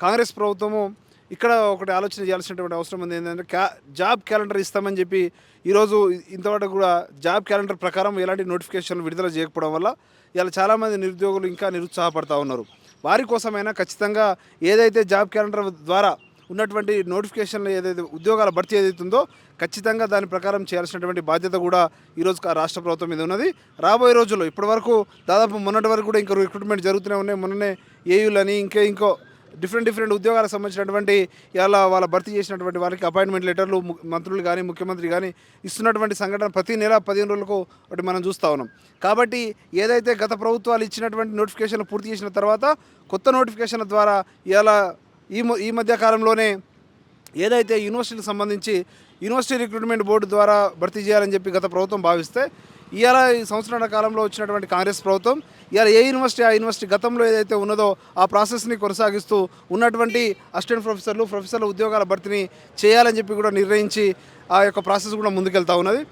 కాంగ్రెస్ ప్రభుత్వము ఇక్కడ ఒకటి ఆలోచన చేయాల్సినటువంటి అవసరం ఉంది. ఏంటంటే జాబ్ క్యాలెండర్ ఇస్తామని చెప్పి ఈరోజు ఇంతవరకు కూడా జాబ్ క్యాలెండర్ ప్రకారం ఎలాంటి నోటిఫికేషన్లు విడుదల చేయకపోవడం వల్ల ఇలా చాలామంది నిరుద్యోగులు ఇంకా నిరుత్సాహపడతా ఉన్నారు. వారి కోసమైనా ఖచ్చితంగా ఏదైతే జాబ్ క్యాలెండర్ ద్వారా ఉన్నటువంటి నోటిఫికేషన్లు ఏదైతే ఉద్యోగాల భర్తీ ఏదైతుందో ఖచ్చితంగా దాని ప్రకారం చేయాల్సినటువంటి బాధ్యత కూడా ఈరోజు రాష్ట్ర ప్రభుత్వం మీద ఉన్నది. రాబోయే రోజుల్లో ఇప్పటివరకు దాదాపు మొన్నటి వరకు కూడా ఇంకా రిక్రూట్మెంట్ జరుగుతూనే ఉన్నాయి. మొన్ననే ఏయులని ఇంకో డిఫరెంట్ ఉద్యోగాలకు సంబంధించినటువంటి ఇలా వాళ్ళ భర్తీ చేసినటువంటి వాళ్ళకి అపాయింట్మెంట్ లెటర్లు మంత్రులు కానీ ముఖ్యమంత్రి కానీ ఇస్తున్నటువంటి సంఘటన ప్రతి నెల 15 రోజులకు ఒకటి మనం చూస్తూ ఉన్నాం. కాబట్టి ఏదైతే గత ప్రభుత్వాలు ఇచ్చినటువంటి నోటిఫికేషన్లు పూర్తి చేసిన తర్వాత కొత్త నోటిఫికేషన్ల ద్వారా ఇలా ఈ మధ్య కాలంలోనే ఏదైతే యూనివర్సిటీకి సంబంధించి యూనివర్సిటీ రిక్రూట్మెంట్ బోర్డు ద్వారా భర్తీ చేయాలని చెప్పి గత ప్రభుత్వం భావిస్తే ఇవాళ ఈ సంవత్సరాల కాలంలో వచ్చినటువంటి కాంగ్రెస్ ప్రభుత్వం ఇవాళ ఏ యూనివర్సిటీ ఆ యూనివర్సిటీ గతంలో ఏదైతే ఉన్నదో ఆ ప్రాసెస్ని కొనసాగిస్తూ ఉన్నటువంటి అసిస్టెంట్ ప్రొఫెసర్ల ఉద్యోగాల భర్తీని చేయాలని చెప్పి కూడా నిర్ణయించి ఆ యొక్క ప్రాసెస్ కూడా ముందుకెళ్తా ఉన్నది.